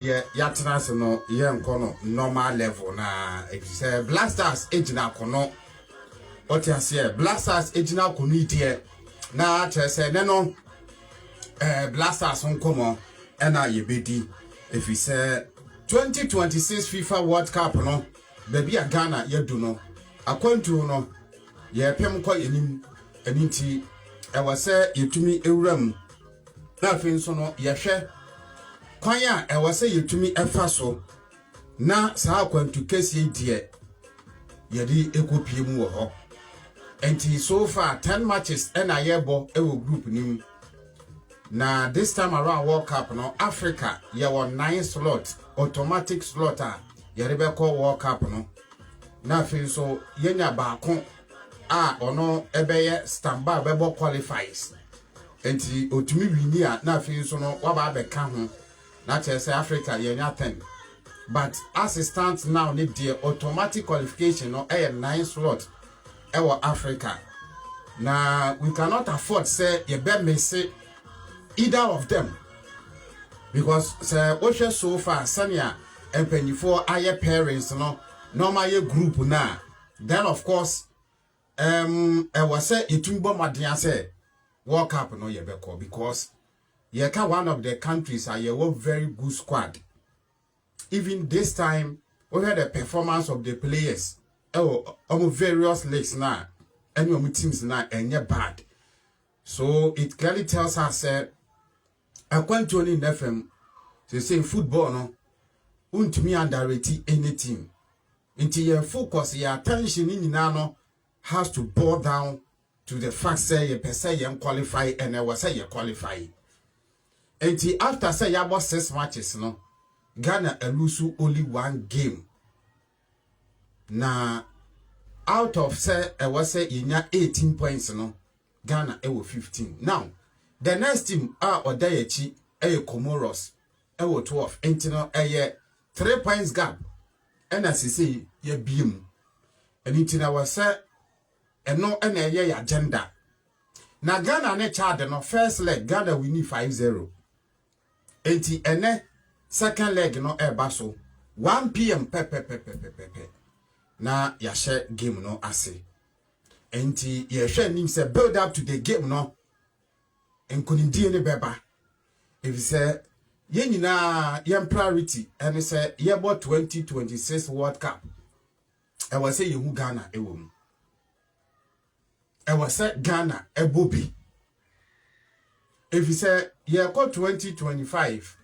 Yeah, yatnas no yen kono normal level na if you say blasters ejina kono what you say blasters ejina kono die na say no blasters on komo ena yebedi if you say 2026 FIFA World Cup no baby a Ghana yedu no akwantu no ye pem ko enim eninti e was say yetumi ewram na afin so no ye hwe kwanya e was say yetumi efa so na saa akwantu kesi die yedi ekopie mu wo ho enti so far 10 matches ena yebo ewo group nim na this time around World Cup no Africa ye won 9 slot automatic slot yerebe call World Cup no na fin so yenya baako ono ebeye standby bebo qualifies enti otumi wini na fin so no waba be ka ho na say Africa yenya 10 but as it stands now need the automatic qualification no 9 slot ewo Africa na we cannot afford say ye be miss either of them because say what so far senior and penny for aye parents no normal ye group na then of course I was say itumbo madia say World Cup no ye beko because ye ka one of the countries are ye very good squad. Even this time we had the performance of the players various leagues now any teams now and bad, so it clearly tells us I went to in FM to say football no untumi underrate any team until your focus your attention in no has to boil down to the fact say you per se you qualify and I was say you qualify until after say you about 6 matches no Ghana lose only 1 game na out of say I was say in 18 points no Ghana ewo 15 now the next team Odayechi Comoros ewo 12 entino 3 points gap and as you say ye beam and intina was say no ena agenda na Ghana ne chad no first leg Ghana win 5-0 enti ene second leg no baso 1 p.m. pepe na ya share game no ase enti ye hwe nim say build up to the game no enkunindie ne beba if you say ye nyina ye priority and say ye about 2026 World Cup I was say you Ghana ewom I was say Ghana ebobi if you say ye got 2025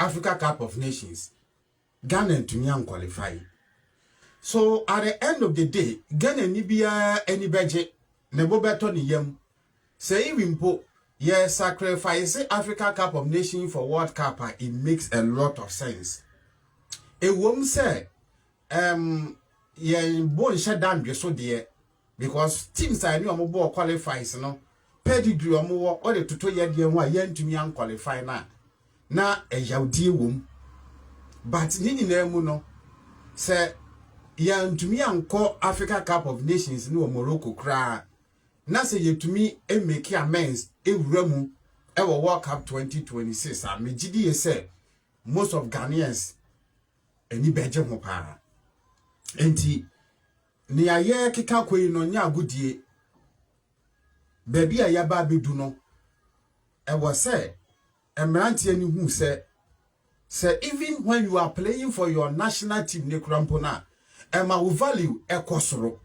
Africa Cup of Nations Ghana ntumi qualify. So at the end of the day Ghana ni bia any budget ne bo beto ni yam say even po ye sacrifice Africa Cup of Nations for World Cup it makes a lot of sense. A woman say ye bon shut down so there because teams I knew am qualifies no pedigree omo or the tuto ye de wa ye ntumi an qualify na e yawdi wom but ni na mu no say ye ntumi anko Africa Cup of Nations no Morocco kra na say yetumi e make amends ewuramu e wo World Cup 2026 megidi ye say most of Ghanaians eni beje ho pa enti ni aye keka koyi no nya agudie baby a yaba bedu no e was say emrantie ni hu say even when you are playing for your national team ne krampona ema value ekosoro.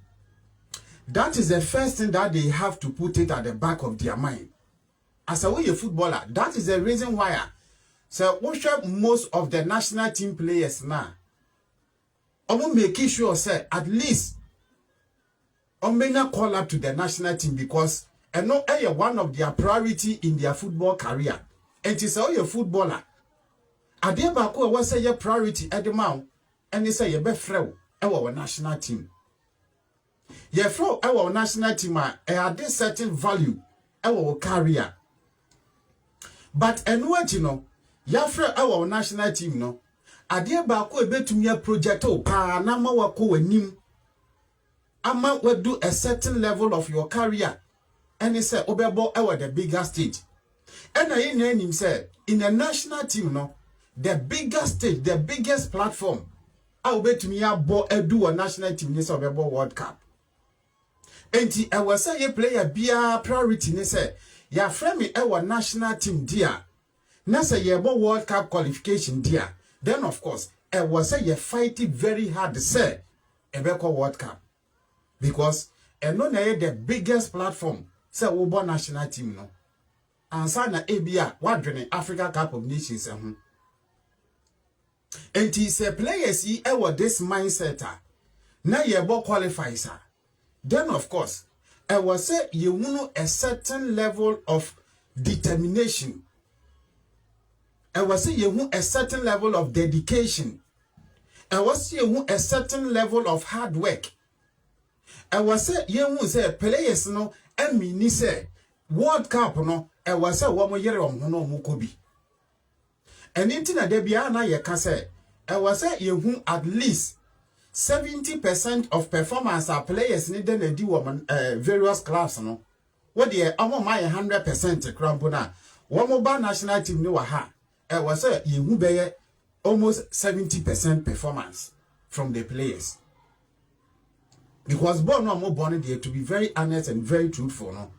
That is the first thing that they have to put it at the back of their mind. As a way a footballer, that is the reason why so most of the national team players now making sure say at least may not call up to the national team because one of their priority in their football career. And it's all your footballer. Adebako was say your priority at the mount and they say your best friend our national team. Ye from our national team had this certain value our career. But what you know, ya from our national team no Adebako ebetumi a project pa na ma wako wanim ama we do a certain level of your career and he said obebo the bigger stage. And I him say in a national team no the biggest stage, the biggest platform. I will bet me do a national team this of a World Cup. And I was say a player be a priority. Ne say ya friend me our national team dear. Na say ye World Cup qualification dear. Then of course I was say you fight it very hard to say a World Cup because and no the biggest platform say we national team no. And sign a ABA what Africa Cup of Nations. And he say players he this mindset. Now you qualifies. Then of course, I will say you know a certain level of determination. I will say you know a certain level of dedication. I will say you know a certain level of hard work. I will say you know say players no and me say World Cup no. I was a woman year on no mukobi. And intina debiana ye can say, I was a you at least 70% of performance are players needed a do various clubs no. What the almost my 100% crampona. One mobile national team no ha. I was a you be almost 70% performance from the players. Because born no more born there to be very honest and very truthful no.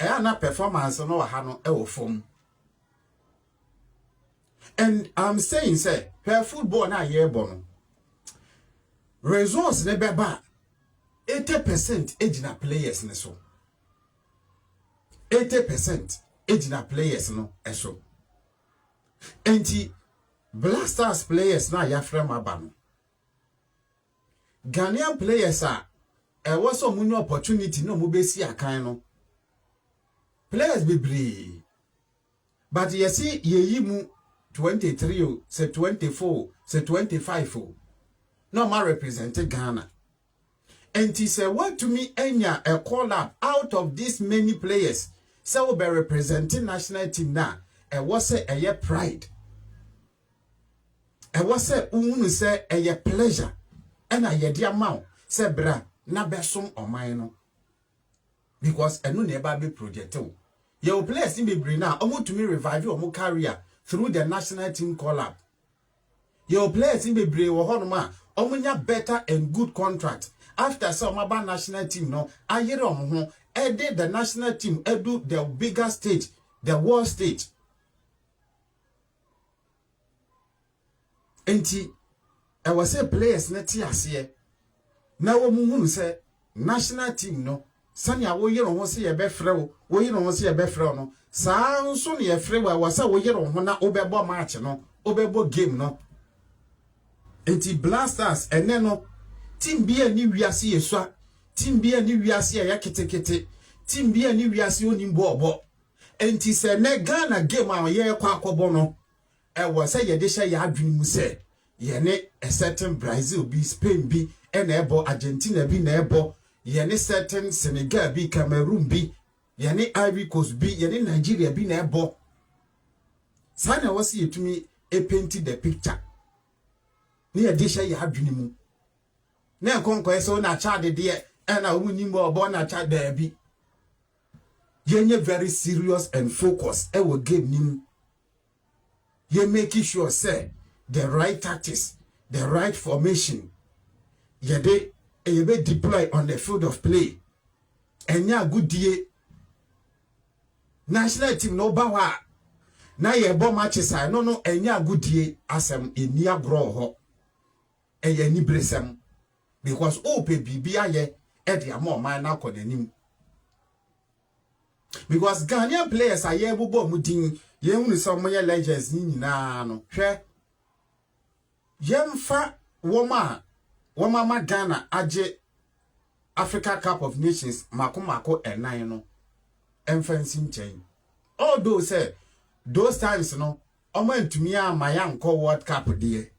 Na performance no ha no e wo fom. And I'm saying say her football na ye bono results ne beba 80% ejina players ne so 80% ejina players no eso enti Blasters players na ya frame abano Ghanaian players a was so many opportunity no mo be si akan no players be brave. But you see, ye mu 23, say 24, say 25. No more represented Ghana. And he said, what to me, Enya, a call up out of these many players. So will be representing national team now. And was say a year pride. And was say, say a year pleasure. And a year dear mouth, say bra, na besum or mine. Because a no never be projected. Your players in be now, almost to me revive your career through the national team call-up. Your players in be brave or honma, almost better and good contract. After some about national team, no, I hear on did the national team do the bigger stage, the world stage. And I was say players net here. Now, we say national team, no. Sanya wo yero ho se ye befre wo yero ho se ye befre no saa nso ne ye frɛ wa wasa wo yero ho na obebo match no obebo game no enti Blasters ene no team bia ni wiase yesua team bia ni wiase ya ketekete team bia ni wiase onimbo obo enti se ne Ghana game a ye kwa akobo no e wo se ye de hye ya adwene mu se ye ne a certain Brazil bi Spain bi ene ebo Argentina bi na ebo yene certain Senegal bi Cameroon bi yene Ivory Coast bi yene Nigeria bi na ebo sana wasi yetumi paint the picture ni e disha ya adwene mu na enkonko eso na chade de na omunimbo obo na chade bi yenye very serious and focused e wo game nim ye making sure say the right tactics the right formation yede you be deploy on the field of play. And ya good day. National team no bawa. Na ye bo matches I no and ya good day asem in near grow ho. And ye ni bresem. Because bibi aye edi amo man na kodenim. Because Ghanaian players are ye bubo mudin ye unu some legends ni na no. Hwe yemfa Wama Ghana aje Africa Cup of Nations mako enai no fencing chain. Although say those times no omo ntumi amaya nko World Cup de.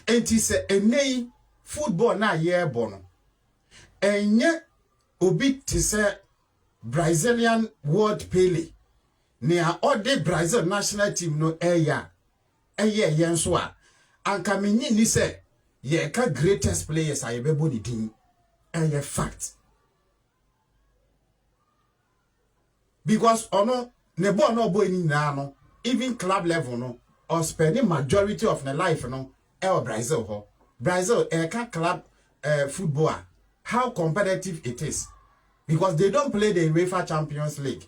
Enti se enei football na ye bo no. Enye obi ti se Brazilian World Pele. Nea ode Brazil national team no eye yenso a anka menyi ni se ye ka greatest players ayebebo ni din and ye fact because ono ne bo no boy ni na no even club level no or spending majority of the life no Brazil ho. Brazil club football how competitive it is because they don't play the UEFA Champions League.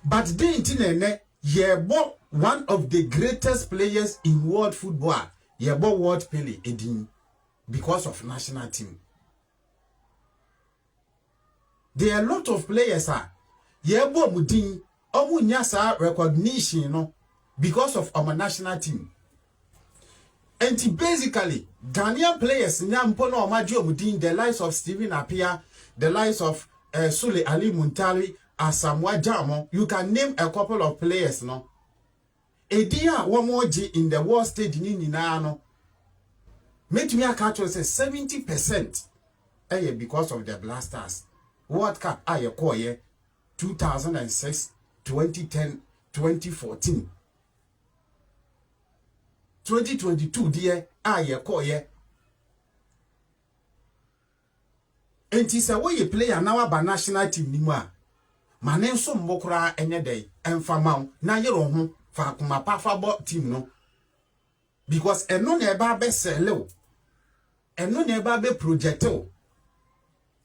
But they bought one of the greatest players in world football. Bought World Pele Edin because of national team. There are a lot of players bought Mudin Omunyasa recognition no because of our national team. And basically, Ghanaian players, the likes of Stephen Appiah, the likes of Sule Ali Muntari, Asamoah Jamo, you can name a couple of players, no? Edia one more G in the world stage ni no. Make me a catch say 70% because of the Blasters. World Cup 2006, 2010, 2014. 2022 dear and say where you play now by national team ni ma manen so mbokura enye day emfama na yero ho fa kuma pa team no because eno na eba be sell eno na eba be project o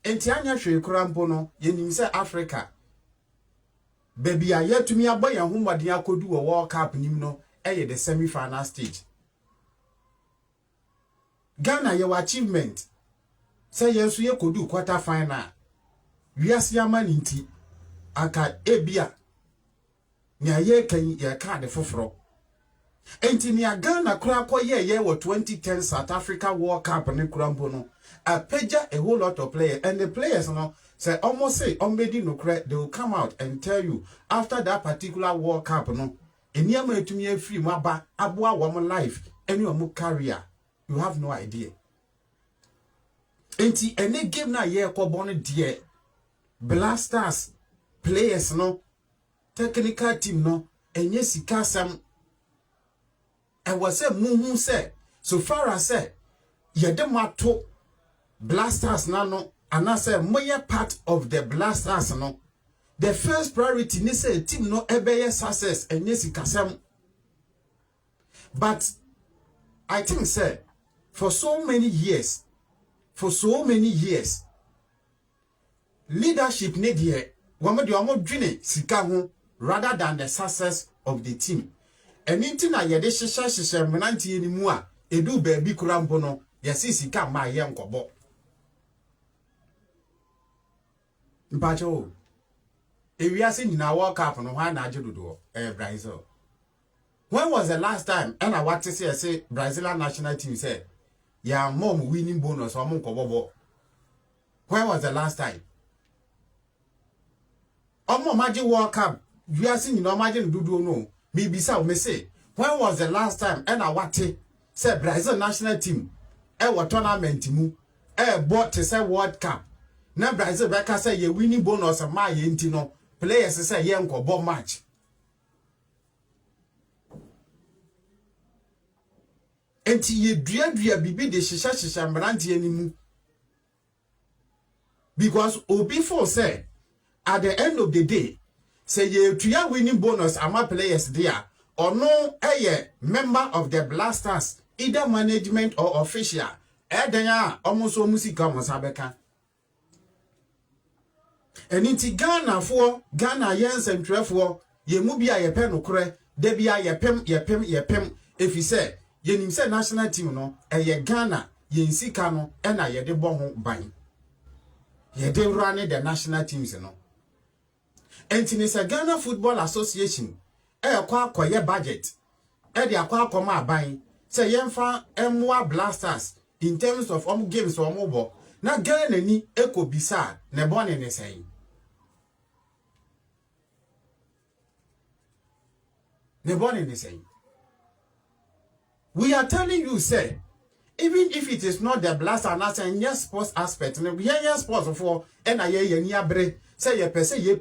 enti anya hwe kura mpo no yenim se Africa baby ayetumi aboye ho mmodin akodu wo World Cup nim no the semi-final stage. Ghana your achievement say yes we could do quarter final. We are siamaniti aka ebia nya ye kan ye card foforo. Enti ni Ghana kura kwa ye 2010 South Africa World Cup ne kurambo no. A peja a whole lot of players and the players no say almost say ombedi no kra they will come out and tell you after that particular World Cup no Enyama etumi free maba aboa wo life any omo career you have no idea. Enti any game na ye ko no die Blasters players no technical team no enye sika sam e was say muhu say so far as say ye de mato Blasters na no and say moye part of the Blasters no. The first priority ni say team no ebeye success and yes kasam. But I think say for so many years leadership need here wamo de omo dwene sika ho rather than the success of the team. And inti na ye de hyehyehye menantie ni mu a edu baabi kurampo no yesi sika ma ye nkobo. Mpacho if we are seeing in our World Cup no why na ajedodo Brazil. When was the last time and I want to say Brazilian national team said yeah mom winning bonus or monko? When was the last time? Omo magic World Cup we are seeing no imagine do no me bisa me say when was the last time and I want to say Brazil national team what tournament mu bought to say World Cup na Brazil beka say ye winning bonus ma ye nti no players say ye nko match. Enti ye dua bibi de shisha mbrante animu because obi for say at the end of the day say ye tuya winning bonus ama players there or no member of the Blasters either management or official edenya almost musika mosabeka. And inti Ghana yens and trefo ye mubia ye pen okre debia ye pem if you say ye nim say national team no ye Ghana ye nsika no e na ye de bo ho ban ye de run the national teams no enti ni say Ghana Football Association kwa akoye budget de akoma ban say yemfa emwa Blasters in terms of games or mobile na Ghana ni ekobisa ne bone ne say. We are telling you, say, even if it is not the Blast and us and yes sports aspect, and we are sports for NIA say ye per se ye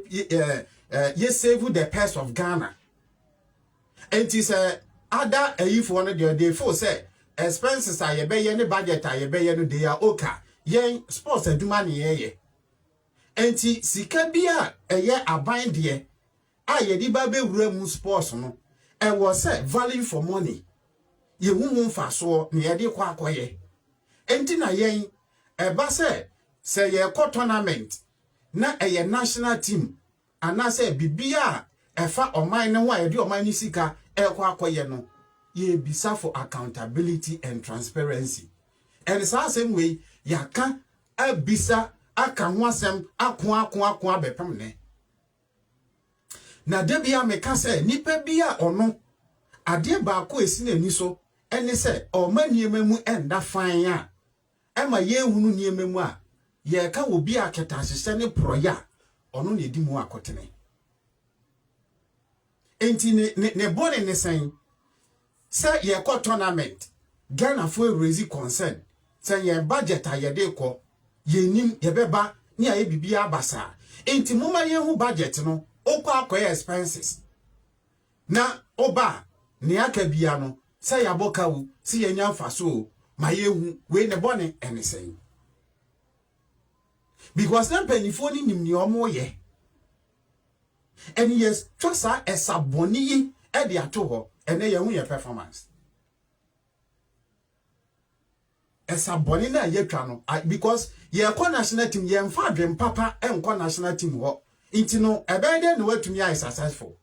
save the purse of Ghana. And it is other if one of the day for say expenses are ye be any budget are ye be no they are okay. Ye sports do money ye. And sika bia ye abind ye. yedi ba be wura mu sports no e was say value for money ye hu mfa so ne yede kwa akoye enti na yen e ba say ye tournament na ye national team ana say bibia efa oman ne ho yede oman ni sika e kwa akoye no ye bisa for accountability and transparency and sa same way yaka abisa aka ho asem ako abepem ne na debia meka say nipa bia ono ade ba ko esi na ni so ene say o maniema mu enda fan a ema ye hunu niema mu a ye ka obi aketa hyehyɛ ne proya ono na edi mu akotene enti ne bone ne sen say ye ko tournament Ghana for raise concern say ye budget a ye de ko ye nim ye beba ni aye bibia abasa enti moma ye hu budget no okwa akoye expenses na oba ne aka bia no say aboka wu si ye nya mfaso ma ye hu we ne bone anything because na penifo ni nim ni omo ye and yes trasa esaboni e de ato ho ene ye hu ye performance esaboni na ye twa no because ye ko national team ye mfa dwem papa enko national team ho intino ebede no watumi ai successful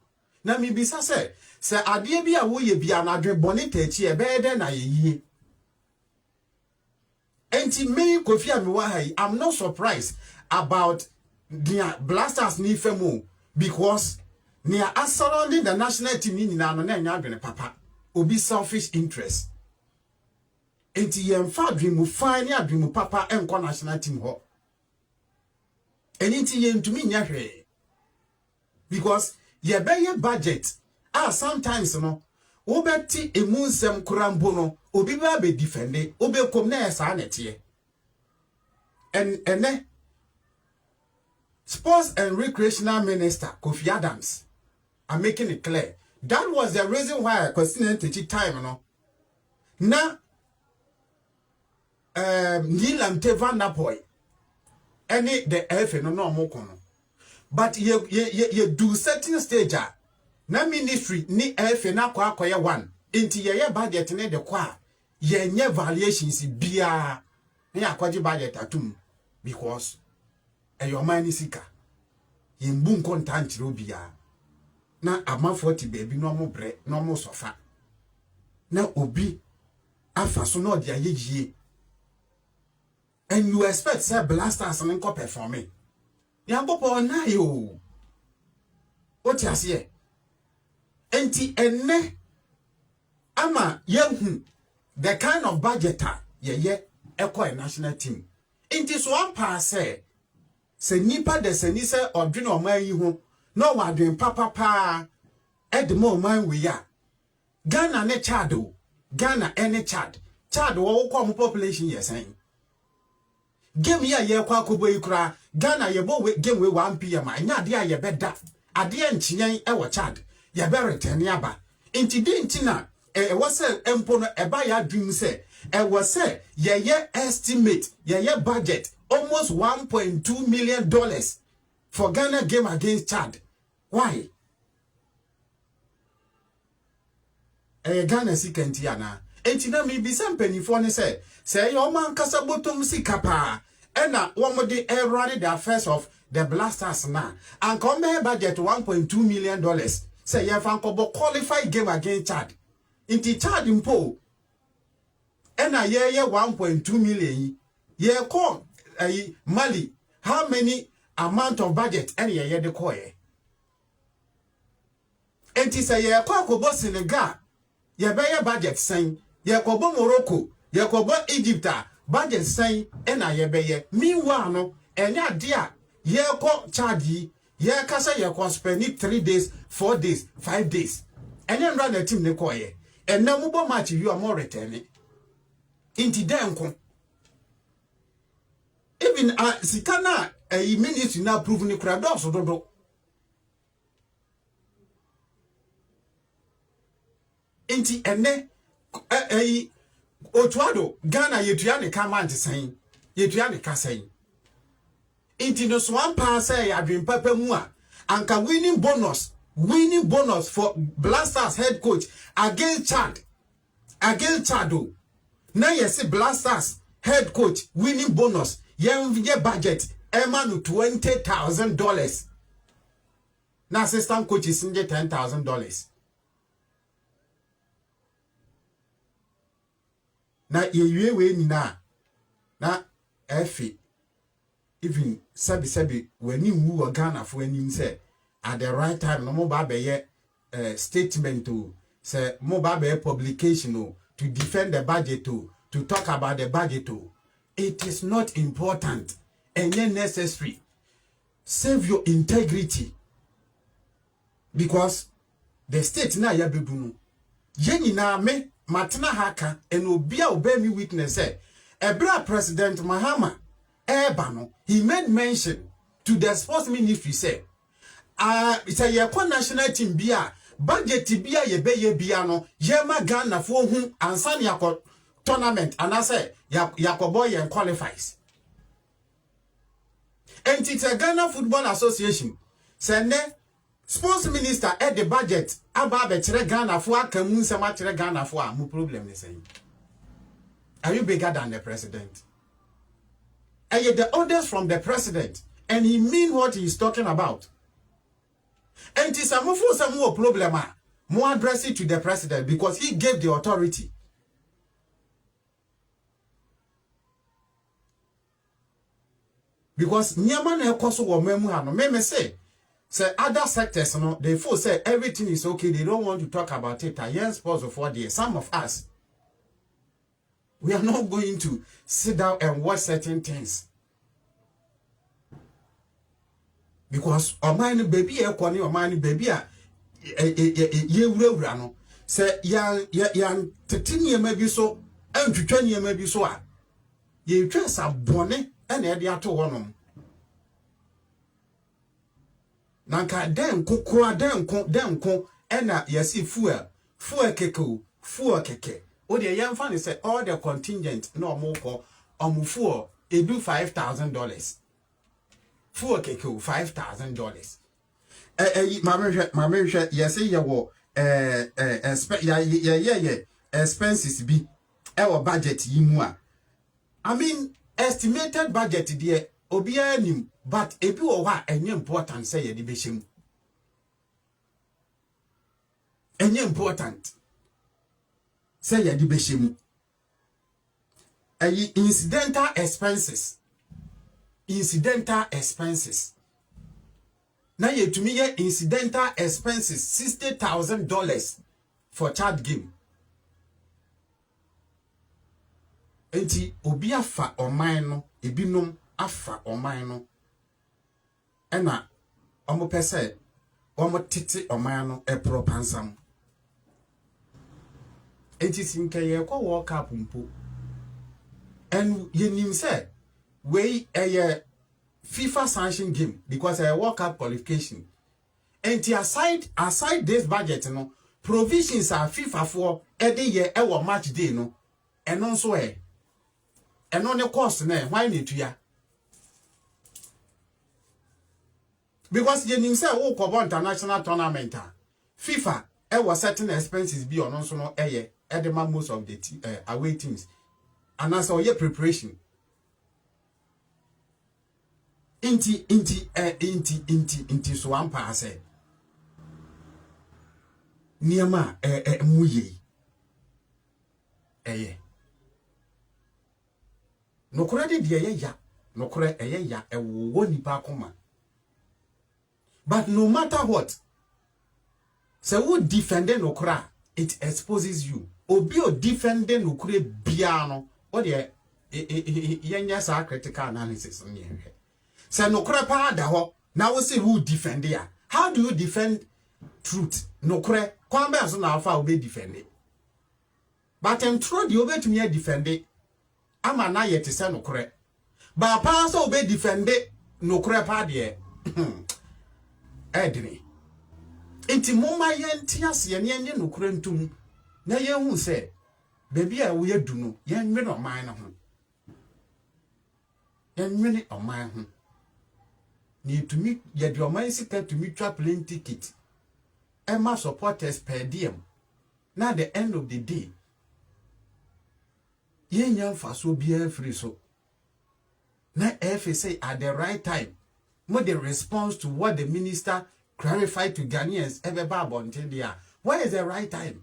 na mi bisa se ade bia wo ye bia na dwe boni tachi ebede na ye yie enti me Kofi Amiwahai I'm not surprised about the blasters ni femu because near surrounding the national team ni na no na nya adwene papa obi selfish interest enti ye mfa adwemu fine adwemu papa enko national team ho enti ye ntumi nya hwe because ye be ye budget sometimes no obeti emunsem kurambo no obi ba be defende obi kom na esa nete and sports and recreational minister Kofi Adams are making it clear that was the reason why I considered time no na Nilam Tevan Napoy any the FA no mo kono but ye do certain stage na ministry ni FA na kwa akoye one inti ye budget ne de kwa ye nye valuations bia na akwaji budget atum because your money sika ye mbu nkontant ro bia na ama 40 baby no mo bre no mo sofa na obi afa so no dia yeye and you expect say blasters and go performing yangopo na yo oti ase enti enne ama yehu the kind of budgeter ye ekọ national team enti so ampa se nipa de se ni se odwene oman yi ho no wadwen papa edmo oman we ya Ghana ne Chad o Ghana ene Chad wo ko population yesen game ya ye kwa kobo ikura Ghana ye bo game we 1 pm anya ade aye beda ade nchiyan e wo Chad ye be return aba enti di ntina e was empo no e ba ya dream say e was ye estimate ye budget almost $1.2 million for Ghana game against Chad. Why? Ghana sikenti ana enti na mi bisa mpanifo ne say your man kasa botom sikapa ena womode run the affairs of the blasters na and come budget $1.2 million say ye fan ko qualified game against Chad inti Chad mpo ena ye 1.2 million ye ko Mali how many amount of budget ena ye de ko ye enti say ye ko Senegal ye be ye budget sen ye ko Morocco ye ko Egypt budget sen ena ye be ye meanwhile no enya dia ye ko Chad ye kasa ye ko spend 3 days 4 days 5 days enya run the team ne ko ye ena mu bo match you are more returning inti denko even sikana ministry na approve ni kura do dodo inti ene otuado Ghana yetua ne command sen yetua ne kasen inti no so ampa say adwen papa mu a anka winning bonus winning bonus for Blasters head coach against Chad. Against Chado. Now you see Blasters head coach winning bonus. Your budget emanu $20,000. Now assistant coach is in $10,000. Now you we na efi even sabi when you move Ghana for when you say at the right time no more babe statement to say more babe publication to defend the budget to talk about the budget it is not important and then necessary. Save your integrity because the state na ya bedu yeni na me matna haka and obia obey me witness say Ebra President Mahama Ebano he made mention to the sports ministry say it's a yakwa national team bia budget bia ye be ye bia no yema Ghana for hu ansan yakwa tournament and I say yakoboy and qualifies and it's a Ghana Football Association send sports minister at the budget about the Ghana for kamun sama chere Ghana for mu problem they say. Are you bigger than the president? And yet the orders from the president and he mean what he's talking about. And it's a more problem more address it to the president because he gave the authority. Because Nyaman Ekoso wa memu hano me say other sectors no they feel say everything is okay, they don't want to talk about it. Yes, sports of what day. Some of us we are not going to sit down and watch certain things. Because omani baby ekwani omani baby ye wura no say yan tetini maybe so antwetwa maybe so a ye twa sabone ene de ato wonom nanka den kokora den ko ena yesi fuel keke o de yemfa ne say all the contingent no omoko omufuo edu $5,000 fuel keke $5,000 mama hwe yesi ye wo expenses bi e wo budget yi mu a I mean estimated budget there obia nim but ebi wo wa enye important say ye de behim enye important say ye de behim ayi incidental expenses na ye tumi ye incidental expenses $60,000 for chat game. Enti obi afa oman no ebinom afa oman no ena omo pese omo tete oman no epro pansam enti sinke ye kwa World Cup mpo and ye nim say we a FIFA sanction game because a World Cup qualification enti aside this budget no provisions are FIFA for every year our match day no and also and on the cost why need to ya because you need say oh cover international tournament FIFA was certain expenses be on also no edema most of the away teams and that's all your preparation inti so one pass niema muye no credit de ya no cre ya wo nipa koma but no matter what so who defend no cra it exposes you obi o defend no cre bia no o de yenya sa critical analysis on here so no cre pa da ho now we say who defend ya how do you defend truth no cre kwamba so na alpha obi defend it but em throw the obi to me defend it ama na yete se no kore ba pa so be defend no kore pa de edini enti moma yenti ase ne enye no kore ntum na ye hu se baby a wo yadu no ye nwe no man no ho ye nwe no man ho ni tumi ye de oman sika tumi twa plane ticket Emma supporters per diem. Now the end of the day. Yen young for so be free so. Now if say at the right time, more the response to what the minister clarified to Ghanaians ever about there. What is the right time?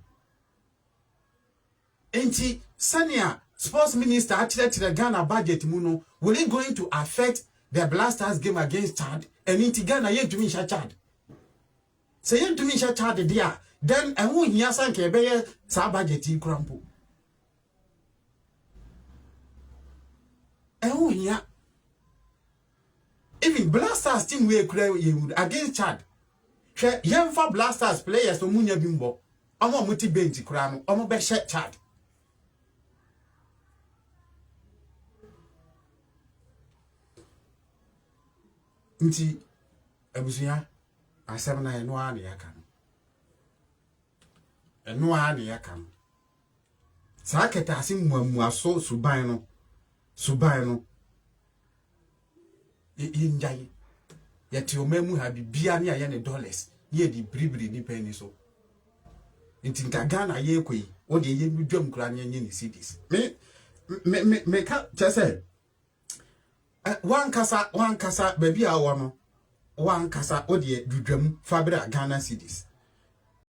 Enti Sania sports minister actually to the Ghana budget muno will it going to affect the Blasters game against Chad and into Ghana yet to me Chad. Say yet to me Chad there. Then I won't hear some kebe sa budget in crumple. I won't hear. Even Blasters team we cry against Chad. Young for Blasters players to Munya Bimbo. Omo muti bench kram, omo be shet Chad. Nti abusuya asem na eno a na yaka no. Eno a na yaka no. Sa keta asim muamuaso suban no. Injai. Yeti omemu ha bibia ne aye ne dollars. Ye di bribri ni penny so. Nti nka Ghana ye kwei, wo de ye dwam kura ne nye ni cities. Me ka chese one kasa baby a wo no one kasa o de dwam fabra Ghana cities